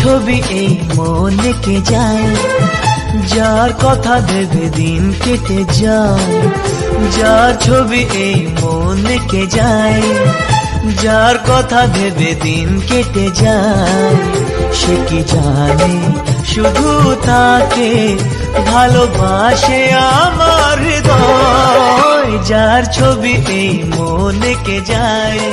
ছবি এই মন কে যায়, যার কথা ভেবে দিন কেটে যায়। যার ছবি এই মন কে যায়, যার কথা ভেবে দিন কেটে যায়। সে কি জানে শুধু তাকে ভালোবাসে আমার হৃদয়। যার ছবি এই মন কে যায়।